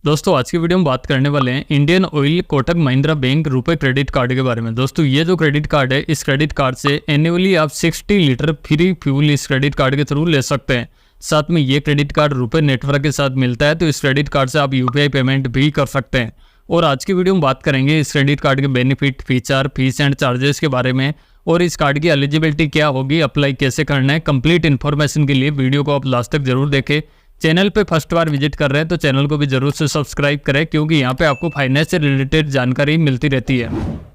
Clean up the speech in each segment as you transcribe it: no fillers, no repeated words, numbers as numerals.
दोस्तों आज की वीडियो में बात करने वाले हैं Indian oil, Kotak Mahindra bank रुपए क्रेडिट कार्ड के बारे में। दोस्तों ये जो क्रेडिट कार्ड है, इस क्रेडिट कार्ड से एनुअली आप 60 लीटर फ्री फ्यूल इस क्रेडिट कार्ड के थ्रू ले सकते हैं। साथ में ये क्रेडिट कार्ड रुपए नेटवर्क के साथ मिलता है, तो इस क्रेडिट कार्ड से आप यूपीआई पेमेंट भी कर सकते हैं। और आज की वीडियो में बात करेंगे इस क्रेडिट कार्ड के benefit, feature, fees and charges के बारे में, और इस कार्ड की एलिजिबिलिटी क्या होगी, अप्लाई कैसे करना है। कंप्लीट इन्फॉर्मेशन के लिए वीडियो को आप लास्ट तक जरूर देखें। चैनल पे फर्स्ट बार विजिट कर रहे हैं तो चैनल को भी जरूर से सब्सक्राइब करें, क्योंकि यहाँ पे आपको फाइनेंस से रिलेटेड जानकारी मिलती रहती है।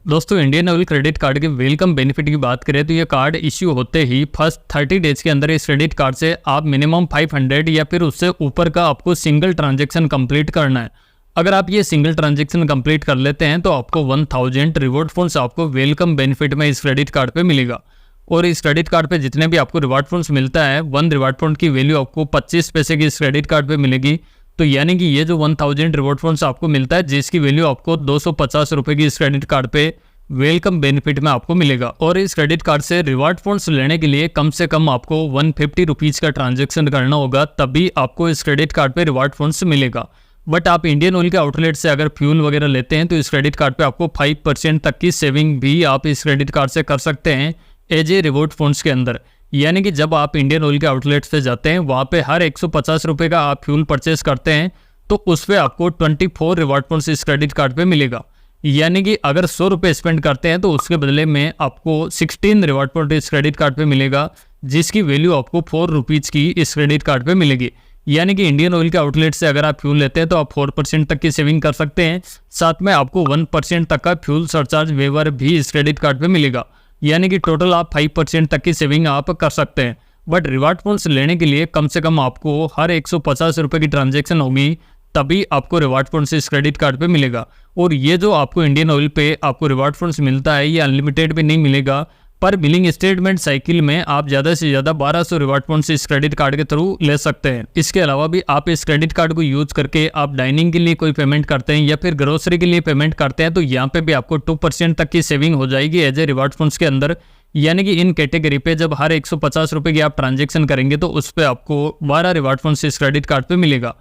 दोस्तों इंडियन ऑयल क्रेडिट कार्ड के वेलकम बेनिफिट की बात करें तो ये कार्ड इश्यू होते ही फर्स्ट 30 डेज के अंदर इस क्रेडिट कार्ड से आप मिनिमम 500 या फिर उससे ऊपर का आपको सिंगल ट्रांजेक्शन कंप्लीट करना है। अगर आप ये सिंगल ट्रांजेक्शन कंप्लीट कर लेते हैं तो आपको 1000 रिवॉर्ड फंड्स आपको वेलकम बेनिफिट में इस क्रेडिट कार्ड पे मिलेगा। और इस क्रेडिट कार्ड पे जितने भी आपको रिवार्ड फंड्स मिलता है, 1 रिवार्ड फंड की वैल्यू आपको 25 पैसे की इस क्रेडिट कार्ड पे मिलेगी। तो यानी कि ये जो 1000 रिवॉर्ड फंड्स आपको मिलता है, जिसकी वैल्यू आपको 250 रुपये की इस क्रेडिट कार्ड पे वेलकम बेनिफिट में आपको मिलेगा। और इस क्रेडिट कार्ड से रिवार्ड फंड्स लेने के लिए कम से कम आपको 150 रुपीज़ का ट्रांजेक्शन करना होगा, तभी आपको इस क्रेडिट कार्ड पे रिवार्ड फंड्स मिलेगा। बट आप इंडियन ऑयल के आउटलेट से अगर फ्यूल वगैरह लेते हैं तो इस क्रेडिट कार्ड पे आपको 5% तक की सेविंग भी आप इस क्रेडिट कार्ड से कर सकते हैं एज ए रिवॉर्ड फंड्स के अंदर। यानी कि जब आप इंडियन ऑयल के आउटलेट पे जाते हैं, वहाँ पे हर 150 रुपये का आप फ्यूल परचेस करते हैं तो उस पर आपको 24 रिवॉर्ड फंड्स इस क्रेडिट कार्ड पे मिलेगा। यानी कि अगर 100 रुपये स्पेंड करते हैं तो उसके बदले में आपको 16 रिवॉर्ड फंड इस क्रेडिट कार्ड पे मिलेगा, जिसकी वैल्यू आपको 4 रुपीज़ की इस क्रेडिट कार्ड पे मिलेगी। यानी कि इंडियन ऑयल के आउटलेट से अगर आप फ्यूल लेते हैं तो आप 4% तक की सेविंग कर सकते हैं। साथ में आपको 1% तक का फ्यूल सरचार्ज वेवर भी इस क्रेडिट कार्ड पे मिलेगा। यानी कि टोटल आप 5% तक की सेविंग आप कर सकते हैं। बट रिवार्ड फंड्स लेने के लिए कम से कम आपको हर 150 रुपये की ट्रांजेक्शन होगी, तभी आपको रिवार्ड फंड्स इस क्रेडिट कार्ड पे मिलेगा। और ये जो आपको इंडियन ऑयल पे आपको रिवार्ड फंड्स मिलता है, ये अनलिमिटेड भी नहीं मिलेगा। पर बिलिंग स्टेटमेंट साइकिल में आप ज़्यादा से ज़्यादा 1200 रिवार्ड फंड्स इस क्रेडिट कार्ड के थ्रू ले सकते हैं। इसके अलावा भी आप इस क्रेडिट कार्ड को यूज करके आप डाइनिंग के लिए कोई पेमेंट करते हैं या फिर ग्रोसरी के लिए पेमेंट करते हैं तो यहाँ पे भी आपको 2% तक की सेविंग हो जाएगी एज ए रिवार्ड फंड्स के अंदर। यानी कि इन कैटेगरी पे जब हर 150 रुपये की आप ट्रांजेक्शन करेंगे तो उस पर आपको 12 रिवार्ड फंड्स इस क्रेडिट कार्ड पे मिलेगा।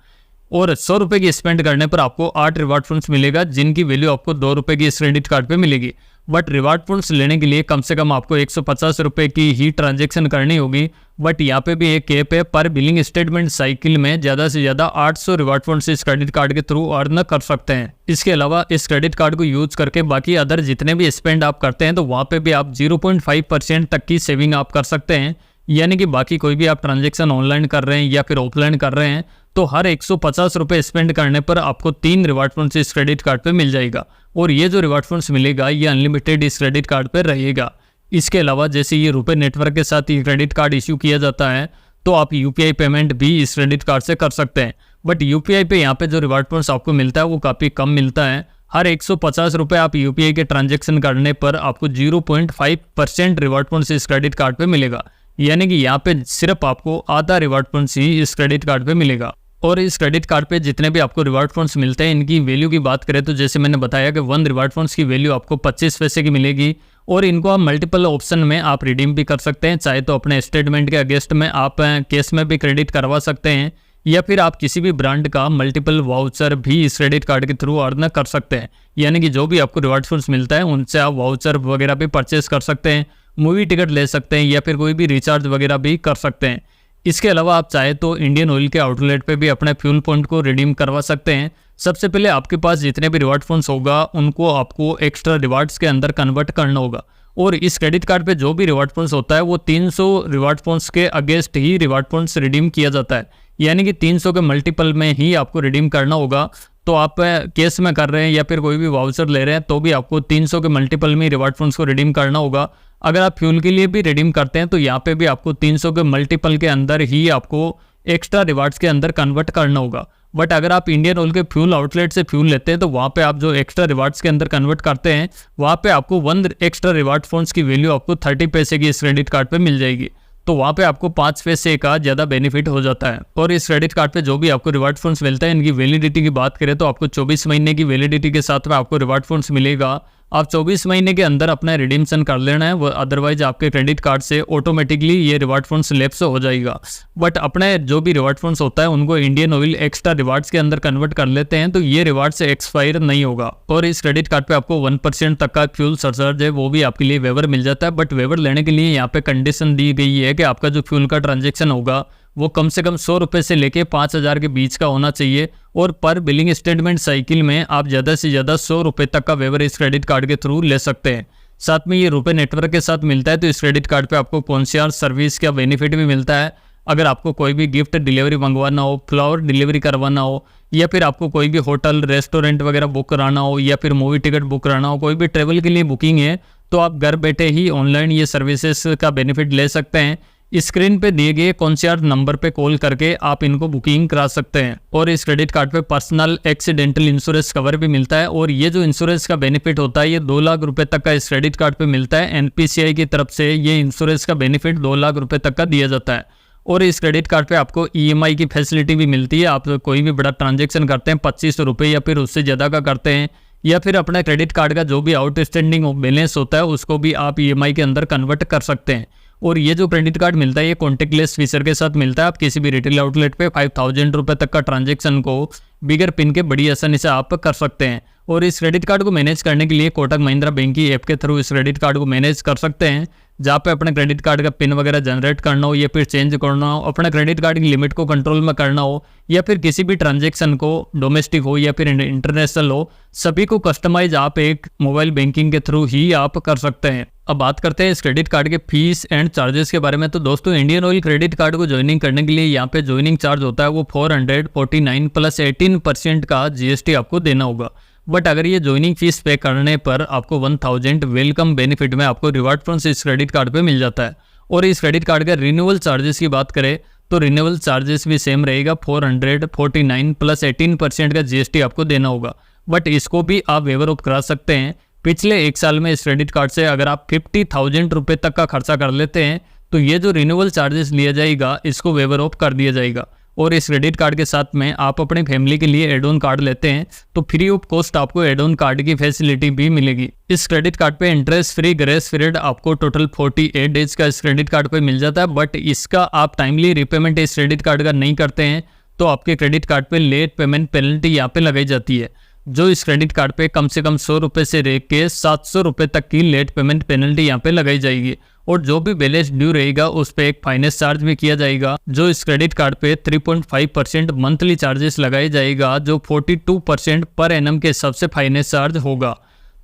और 100 रुपये की स्पेंड करने पर आपको 8 रिवार्ड फंड्स मिलेगा, जिनकी वैल्यू आपको 2 रुपये की इस क्रेडिट कार्ड पे मिलेगी। बट रिवार्ड फंड्स लेने के लिए कम से कम आपको 150 रुपये की ही ट्रांजेक्शन करनी होगी। बट यहाँ पे भी एक कैप है, पर बिलिंग स्टेटमेंट साइकिल में ज़्यादा से ज़्यादा 800 रिवार्ड फंड्स इस क्रेडिट कार्ड के थ्रू अर्न कर सकते हैं। इसके अलावा इस क्रेडिट कार्ड को यूज करके बाकी अदर जितने भी स्पेंड आप करते हैं तो वहाँ पे भी आप 0.5% तक की सेविंग आप कर सकते हैं। यानी कि बाकी कोई भी आप ट्रांजेक्शन ऑनलाइन कर रहे हैं या फिर ऑफलाइन कर रहे हैं तो हर 150 रुपये स्पेंड करने पर आपको 3 रिवार्ड फंड्स इस क्रेडिट कार्ड पे मिल जाएगा। और ये जो रिवार्ड फंड्स मिलेगा ये अनलिमिटेड इस क्रेडिट कार्ड पे रहेगा। इसके अलावा जैसे ये रुपए नेटवर्क के साथ ये क्रेडिट कार्ड इश्यू किया जाता है तो आप यूपीआई पेमेंट भी इस क्रेडिट कार्ड से कर सकते हैं। बट यूपीआई पे यहाँ पे जो रिवार्ड फंड्स आपको मिलता है वो काफ़ी कम मिलता है। हर 150 रुपये आप यूपीआई के ट्रांजेक्शन करने पर आपको 0.5% रिवार्ड फंड्स इस क्रेडिट कार्ड पे मिलेगा। यानी कि यहाँ पे सिर्फ आपको आधा रिवार्ड फंड्स ही इस क्रेडिट कार्ड पे मिलेगा। और इस क्रेडिट कार्ड पे जितने भी आपको रिवार्ड फंड्स मिलते हैं, इनकी वैल्यू की बात करें तो जैसे मैंने बताया कि 1 रिवार्ड फंड्स की वैल्यू आपको 25 पैसे की मिलेगी। और इनको आप मल्टीपल ऑप्शन में आप रिडीम भी कर सकते हैं। चाहे तो अपने स्टेटमेंट के अगेंस्ट में आप कैश में भी क्रेडिट करवा सकते हैं, या फिर आप किसी भी ब्रांड का मल्टीपल वाउचर भी इस क्रेडिट कार्ड के थ्रू अर्न कर सकते हैं। यानी कि जो भी आपको रिवार्ड फंड्स मिलता है उनसे आप वाउचर वगैरह भी परचेस कर सकते हैं, मूवी टिकट ले सकते हैं या फिर कोई भी रिचार्ज वगैरह भी कर सकते हैं। इसके अलावा आप चाहे तो इंडियन ऑयल के आउटलेट पे भी अपने फ्यूल पॉइंट को रिडीम करवा सकते हैं। सबसे पहले आपके पास जितने भी रिवार्ड फंड्स होगा उनको आपको एक्स्ट्रा रिवार्ड्स के अंदर कन्वर्ट करना होगा। और इस क्रेडिट कार्ड पे जो भी रिवार्ड फंड्स होता है वो 300 रिवार्ड फंड्स के अगेंस्ट ही रिवार्ड फंड्स रिडीम किया जाता है। यानी कि 300 के मल्टीपल में ही आपको रिडीम करना होगा। तो आप कैश में कर रहे हैं या फिर कोई भी वाउचर ले रहे हैं तो भी आपको 300 के मल्टीपल में रिवार्ड फंड्स को रिडीम करना होगा। अगर आप फ्यूल के लिए भी रिडीम करते हैं तो यहाँ पे भी आपको 300 के मल्टीपल के अंदर ही आपको एक्स्ट्रा रिवार्ड्स के अंदर कन्वर्ट करना होगा। बट अगर आप इंडियन ऑयल के फ्यूल आउटलेट से फ्यूल लेते हैं तो वहाँ पे आप जो एक्स्ट्रा रिवार्ड्स के अंदर कन्वर्ट करते हैं वहाँ पे आपको 1 एक्स्ट्रा रिवार्ड फंड्स की वैल्यू आपको 30 पैसे की इस क्रेडिट कार्ड पे मिल जाएगी। तो वहाँ पे आपको 5 पैसे का ज़्यादा बेनिफिट हो जाता है। और इस क्रेडिट कार्ड पे जो भी आपको रिवार्ड फंड्स मिलता है, इनकी वैलिडिटी की बात करें तो आपको 24 महीने की वैलिडिटी के साथ में आपको रिवार्ड फंड्स मिलेगा। आप 24 महीने के अंदर अपना रिडीम्शन कर लेना है, वो अदरवाइज आपके क्रेडिट कार्ड से ऑटोमेटिकली ये रिवार्ड फंड्स लैप्स हो जाएगा। बट अपने जो भी रिवार्ड फंड्स होता है उनको इंडियन ऑयल एक्स्ट्रा रिवार्ड्स के अंदर कन्वर्ट कर लेते हैं, तो ये रिवार्ड से एक्सपायर नहीं होगा। और इस क्रेडिट कार्ड पे आपको 1% तक का फ्यूल सरचार्ज है वो भी आपके लिए वेवर मिल जाता है। बट वेवर लेने के लिए यहाँ पे कंडीशन दी गई है कि आपका जो फ्यूल का ट्रांजेक्शन होगा वो कम से कम 100 रुपये से लेके 5,000 के बीच का होना चाहिए, और पर बिलिंग स्टेटमेंट साइकिल में आप ज़्यादा से ज़्यादा 100 रुपये तक का वेवर इस क्रेडिट कार्ड के थ्रू ले सकते हैं। साथ में ये रुपए नेटवर्क के साथ मिलता है, तो इस क्रेडिट कार्ड पे आपको कॉन्शियस सर्विस का बेनिफिट भी मिलता है। अगर आपको कोई भी गिफ्ट डिलीवरी मंगवाना हो, फ्लावर डिलीवरी करवाना हो, या फिर आपको कोई भी होटल रेस्टोरेंट वगैरह बुक कराना हो, या फिर मूवी टिकट बुक कराना हो, कोई भी ट्रेवल के लिए बुकिंग है, तो आप घर बैठे ही ऑनलाइन ये सर्विसेज का बेनिफिट ले सकते हैं। स्क्रीन पे दिए गए कॉन्शियस नंबर पे कॉल करके आप इनको बुकिंग करा सकते हैं। और इस क्रेडिट कार्ड पे पर्सनल एक्सीडेंटल इंश्योरेंस कवर भी मिलता है, और ये जो इंश्योरेंस का बेनिफिट होता है ये 2 लाख रुपए तक का इस क्रेडिट कार्ड पे मिलता है। NPCI की तरफ से ये इंश्योरेंस का बेनिफिट 2 लाख रुपए तक का दिया जाता है। और इस क्रेडिट कार्ड पे आपको EMI की फैसिलिटी भी मिलती है। आप कोई भी बड़ा ट्रांजेक्शन करते हैं 2500 रुपये या फिर उससे ज़्यादा का करते हैं, या फिर अपना क्रेडिट कार्ड का जो भी आउटस्टैंडिंग बैलेंस होता है उसको भी आप EMI के अंदर कन्वर्ट कर सकते हैं। और ये जो क्रेडिट कार्ड मिलता है ये कॉन्टेक्टलेस फीचर के साथ मिलता है। आप किसी भी रिटेल आउटलेट पे 5,000 रुपये तक का ट्रांजेक्शन को बिगर पिन के बड़ी आसानी से आप कर सकते हैं। और इस क्रेडिट कार्ड को मैनेज करने के लिए कोटक महिंद्रा बैंक की ऐप के थ्रू इस क्रेडिट कार्ड को मैनेज कर सकते हैं, जहाँ पे अपने क्रेडिट कार्ड का पिन वगैरह जनरेट करना हो या फिर चेंज करना हो, अपना क्रेडिट कार्ड की लिमिट को कंट्रोल में करना हो, या फिर किसी भी ट्रांजेक्शन को डोमेस्टिक हो या फिर इंटरनेशनल हो, सभी को कस्टमाइज आप एक मोबाइल बैंकिंग के थ्रू ही आप कर सकते हैं। अब बात करते हैं इस क्रेडिट कार्ड के फीस एंड चार्जेस के बारे में। तो दोस्तों इंडियन ऑयल क्रेडिट कार्ड को ज्वाइनिंग करने के लिए यहाँ पे ज्वाइनिंग चार्ज होता है वो 449 प्लस 18% का GST आपको देना होगा। बट अगर ये ज्वाइनिंग फीस पे करने पर आपको 1000 वेलकम बेनिफिट में आपको रिवार्ड फंड्स इस क्रेडिट कार्ड पे मिल जाता है। और इस क्रेडिट कार्ड का रिन्यूअल चार्जेस की बात करें तो रिन्यूअल चार्जेस भी सेम रहेगा, 449 प्लस 18% का GST आपको देना होगा। बट इसको भी आप वेवर ऑफ करा सकते हैं। पिछले 1 साल में इस क्रेडिट कार्ड से अगर आप 50,000 रुपये तक का खर्चा कर लेते हैं तो ये जो रिन्यूअल चार्जेस लिया जाएगा इसको वेवर ऑफ कर दिया जाएगा। और इस क्रेडिट कार्ड के साथ में आप अपनी फैमिली के लिए एड ऑन कार्ड लेते हैं तो फ्री ऑफ कॉस्ट आपको एड ऑन कार्ड की फैसिलिटी भी मिलेगी। इस क्रेडिट कार्ड पे इंटरेस्ट फ्री ग्रेस पीरियड आपको टोटल 48 डेज का इस क्रेडिट कार्ड पे मिल जाता है। बट इसका आप टाइमली रिपेमेंट इस क्रेडिट कार्ड का नहीं करते हैं तो आपके क्रेडिट कार्ड पे लेट पेमेंट पेनल्टी यहाँ पे लगाई जाती है, जो इस क्रेडिट कार्ड पे कम से कम 100 रुपये से लेके 700 रुपये तक की लेट पेमेंट पेनल्टी यहाँ पे लगाई जाएगी। और जो भी बैलेंस ड्यू रहेगा उस पे एक फाइनेंस चार्ज भी किया जाएगा, जो इस क्रेडिट कार्ड पे 3.5% मंथली चार्जेस लगाए जाएगा, जो 42% पर एनम के हिसाब से फाइनेंस चार्ज होगा।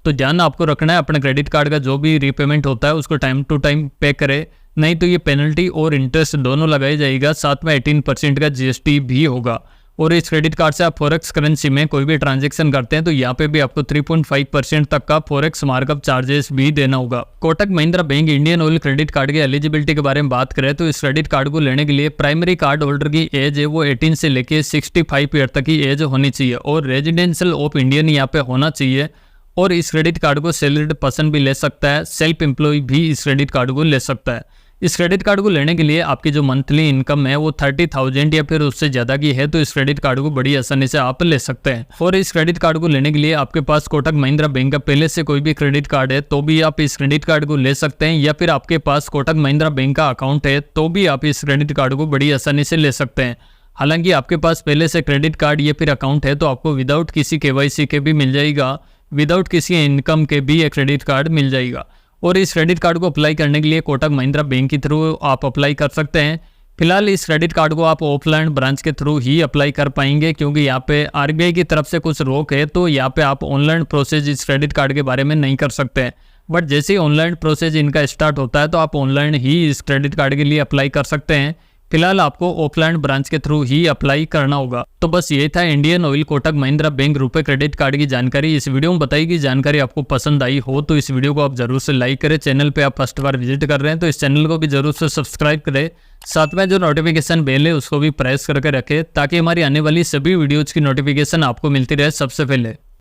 तो ध्यान आपको रखना है अपने क्रेडिट कार्ड का जो भी रीपेमेंट होता है उसको टाइम टू टाइम पे करे, नहीं तो ये पेनल्टी और इंटरेस्ट दोनों लगाया जाएगा, साथ में 18% का GST भी होगा। और इस क्रेडिट कार्ड से आप फॉरेक्स करेंसी में कोई भी ट्रांजैक्शन करते हैं तो यहाँ पे भी आपको 3.5% तक का फॉरेक्स मार्कअप चार्जेस भी देना होगा। Kotak Mahindra bank Indian oil credit card की एलिजिबिलिटी के बारे में बात करें तो इस क्रेडिट कार्ड को लेने के लिए प्राइमरी कार्ड होल्डर की एज है वो 18 से लेके 65 ईयर तक की एज होनी चाहिए, और रेजिडेंशियल ऑफ इंडियन यहाँ पे होना चाहिए। और इस क्रेडिट कार्ड को सैलरीड पर्सन भी ले सकता है, सेल्फ एम्प्लॉय भी इस क्रेडिट कार्ड को ले सकता है। इस क्रेडिट कार्ड को लेने के लिए आपकी जो मंथली इनकम है वो 30,000 या फिर उससे ज़्यादा की है तो इस क्रेडिट कार्ड को बड़ी आसानी से आप ले सकते हैं। और इस क्रेडिट कार्ड को लेने के लिए आपके पास कोटक महिंद्रा बैंक का पहले से कोई भी क्रेडिट कार्ड है तो भी आप इस क्रेडिट कार्ड को ले सकते हैं, या फिर आपके पास कोटक महिंद्रा बैंक का अकाउंट है तो भी आप इस क्रेडिट कार्ड को बड़ी आसानी से ले सकते हैं। हालांकि आपके पास पहले से क्रेडिट कार्ड या फिर अकाउंट है तो आपको विदाउट किसी KYC के भी मिल जाएगा, विदाउट किसी इनकम के भी एक क्रेडिट कार्ड मिल जाएगा। और इस क्रेडिट कार्ड को अप्लाई करने के लिए कोटक महिंद्रा बैंक के थ्रू आप अप्लाई कर सकते हैं। फिलहाल इस क्रेडिट कार्ड को आप ऑफलाइन ब्रांच के थ्रू ही अप्लाई कर पाएंगे, क्योंकि यहाँ पे RBI की तरफ से कुछ रोक है, तो यहाँ पे आप ऑनलाइन प्रोसेस इस क्रेडिट कार्ड के बारे में नहीं कर सकते हैं। बट जैसे ही ऑनलाइन प्रोसेस इनका स्टार्ट होता है तो आप ऑनलाइन ही इस क्रेडिट कार्ड के लिए अप्लाई कर सकते हैं। फिलहाल आपको ऑफलाइन ब्रांच के थ्रू ही अप्लाई करना होगा। तो बस ये था Indian oil Kotak Mahindra bank रुपए क्रेडिट कार्ड की जानकारी। इस वीडियो में बताई गई जानकारी आपको पसंद आई हो तो इस वीडियो को आप जरूर से लाइक करें। चैनल पे आप फर्स्ट बार विजिट कर रहे हैं तो इस चैनल को भी जरूर से सब्सक्राइब करें। साथ में जो नोटिफिकेशन बेल है उसको भी प्रेस करके रखें ताकि हमारी आने वाली सभी वीडियोज की नोटिफिकेशन आपको मिलती रहे सबसे पहले।